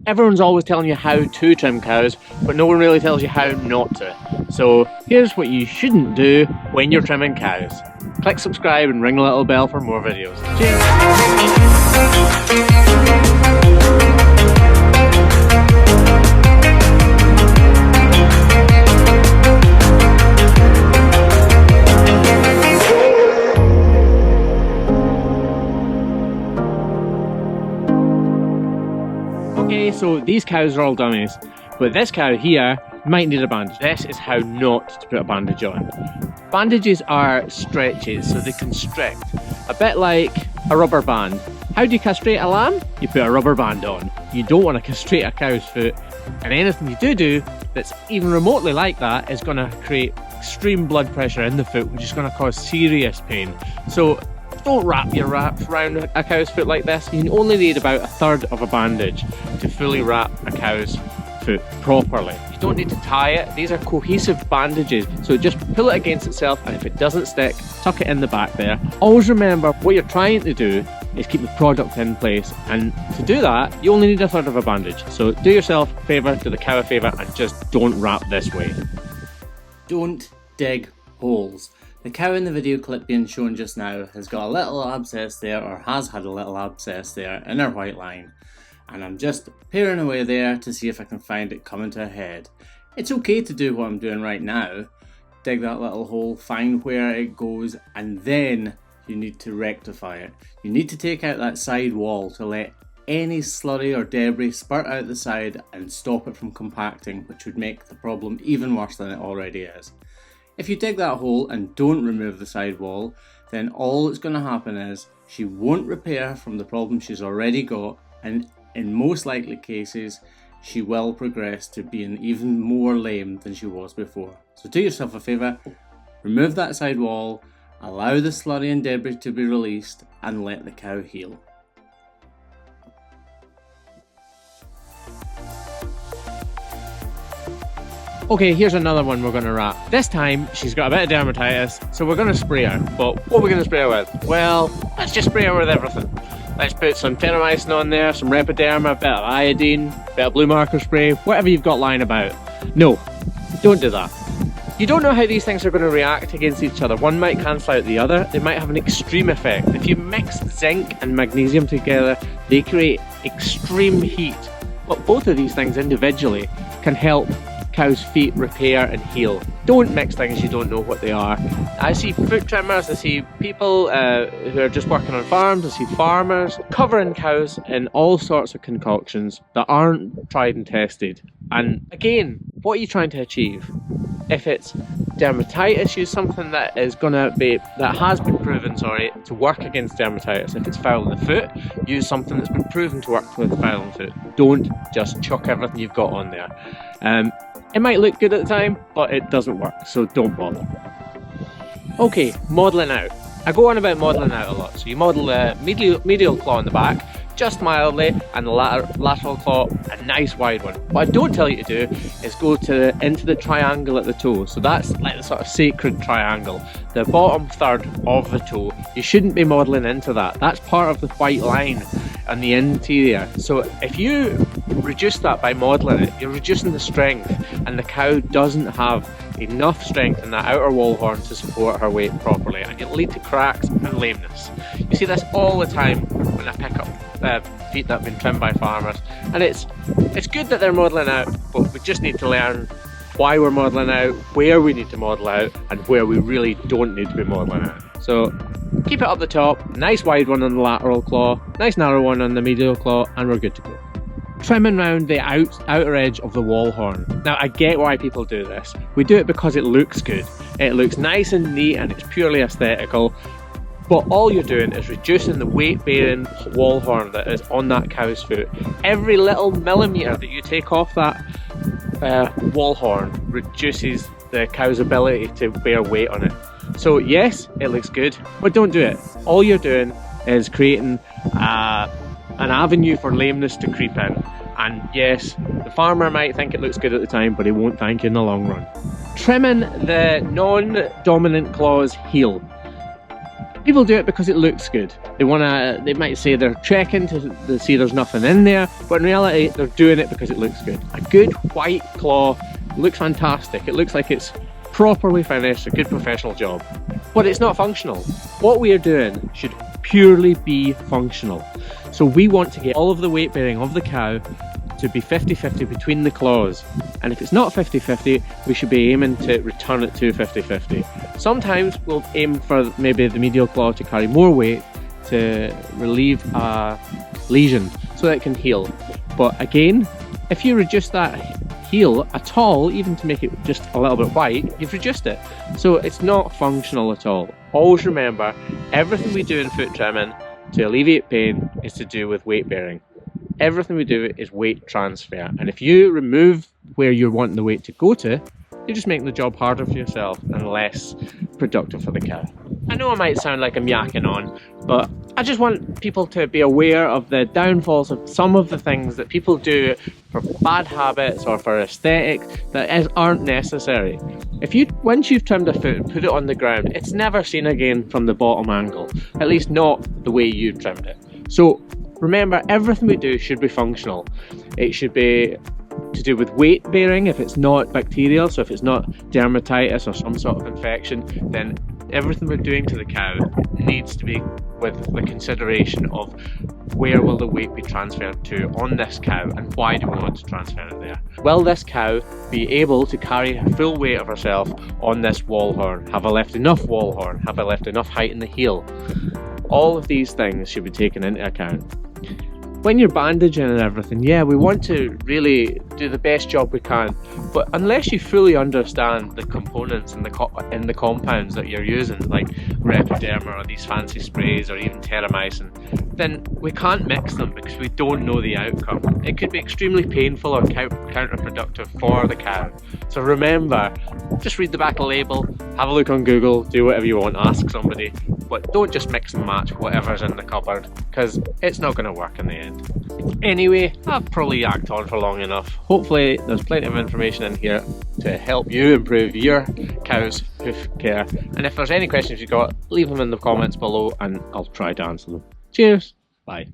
Everyone's always telling you how to trim cows, but no one really tells you how not to. So here's what you shouldn't do when you're trimming cows. Click subscribe and ring the little bell for more videos. Cheers! Okay, so these cows are all dummies, but this cow here might need a bandage. This is how not to put a bandage on. Bandages are stretches, so they constrict, a bit like a rubber band. How do you castrate a lamb? You put a rubber band on. You don't want to castrate a cow's foot, and anything you do that's even remotely like that is going to create extreme blood pressure in the foot, which is going to cause serious pain. So don't wrap your wraps around a cow's foot like this. You only need about 1/3 of a bandage to fully wrap a cow's foot properly. You don't need to tie it. These are cohesive bandages, so just pull it against itself, and if it doesn't stick, tuck it in the back there. Always remember what you're trying to do is keep the product in place, and to do that you only need 1/3 of a bandage. So do yourself a favour, do the cow a favour, and just don't wrap this way. Don't dig holes. The cow in the video clip being shown just now has got a little abscess there, or has had a little abscess there in her white line, and I'm just peering away there to see if I can find it coming to a head. It's okay to do what I'm doing right now, dig that little hole, find where it goes, and then you need to rectify it. You need to take out that side wall to let any slurry or debris spurt out the side and stop it from compacting, which would make the problem even worse than it already is. If you dig that hole and don't remove the side wall, then all that's going to happen is she won't repair from the problem she's already got, and in most likely cases she will progress to being even more lame than she was before. So do yourself a favour, remove that side wall, allow the slurry and debris to be released, and let the cow heal. Okay, here's another one we're going to wrap. This time she's got a bit of dermatitis, so we're going to spray her. But what are we going to spray her with? Well, let's just spray her with everything. Let's put some terramycin on there, some Repoderma, a bit of iodine, a bit of blue marker spray, whatever you've got lying about. No, don't do that. You don't know how these things are going to react against each other. One might cancel out the other. They might have an extreme effect. If you mix zinc and magnesium together, they create extreme heat. But both of these things individually can help cows' feet repair and heal. Don't mix things you don't know what they are. I see foot trimmers, I see people who are just working on farms, I see farmers covering cows in all sorts of concoctions that aren't tried and tested. And again, what are you trying to achieve? If it's dermatitis, use something that has been proven to work against dermatitis. If it's foul in the foot, use something that's been proven to work with foul in the foot. Don't just chuck everything you've got on there. It might look good at the time, but it doesn't work, so don't bother. Okay, modelling out. I go on about modelling out a lot. So you model the medial claw in the back, just mildly, and the lateral claw, a nice wide one. What I don't tell you to do is go into the triangle at the toe. So that's like the sort of sacred triangle, the bottom third of the toe. You shouldn't be modelling into that. That's part of the white line on the interior. So if you reduce that by modelling it, you're reducing the strength, and the cow doesn't have enough strength in that outer wall horn to support her weight properly, and it'll lead to cracks and lameness. You see this all the time when I pick up feet that have been trimmed by farmers, and it's good that they're modelling out, but we just need to learn why we're modelling out, where we need to model out, and where we really don't need to be modelling out. So keep it up the top, nice wide one on the lateral claw, nice narrow one on the medial claw, and we're good to go. Trimming around the outer edge of the wall horn. Now I get why people do this. We do it because it looks good. It looks nice and neat, and it's purely aesthetical. But all you're doing is reducing the weight-bearing wall horn that is on that cow's foot. Every little millimetre that you take off that wall horn reduces the cow's ability to bear weight on it. So yes, it looks good, but don't do it. All you're doing is creating an avenue for lameness to creep in. And yes, the farmer might think it looks good at the time, but he won't thank you in the long run. Trimming the non-dominant claw's heel. People do it because it looks good. They might say they're checking to see there's nothing in there, but in reality they're doing it because it looks good. A good white claw looks fantastic. It looks like it's properly finished, a good professional job. But it's not functional. What we are doing should purely be functional. So we want to get all of the weight bearing of the cow to be 50-50 between the claws, and if it's not 50-50 we should be aiming to return it to 50-50. Sometimes we'll aim for maybe the medial claw to carry more weight to relieve a lesion so that it can heal, but again, if you reduce that heel at all, even to make it just a little bit white, you've reduced it, so it's not functional at all. Always remember, everything we do in foot trimming to alleviate pain is to do with weight bearing. Everything we do is weight transfer, and if you remove where you're wanting the weight to go to, you're just making the job harder for yourself and less productive for the cow. I know I might sound like I'm yakking on, but I just want people to be aware of the downfalls of some of the things that people do for bad habits or for aesthetics that aren't necessary. Once you've trimmed a foot and put it on the ground, it's never seen again from the bottom angle, at least not the way you trimmed it. So remember, everything we do should be functional. It should be to do with weight bearing if it's not bacterial, so if it's not dermatitis or some sort of infection, then everything we're doing to the cow needs to be with the consideration of where will the weight be transferred to on this cow and why do we want to transfer it there. Will this cow be able to carry a full weight of herself on this wall horn? Have I left enough wall horn? Have I left enough height in the heel? All of these things should be taken into account. When you're bandaging and everything, yeah, we want to really do the best job we can, but unless you fully understand the components and the compounds that you're using, like Repiderma or these fancy sprays or even Terramycin, then we can't mix them because we don't know the outcome. It could be extremely painful or counterproductive for the cow. So remember, just read the back of the label, have a look on Google, do whatever you want, ask somebody, but don't just mix and match whatever's in the cupboard because it's not going to work in the end. Anyway, I've probably yacked on for long enough. Hopefully there's plenty of information in here to help you improve your cow's hoof care, and if there's any questions you've got, leave them in the comments below and I'll try to answer them. Cheers, bye.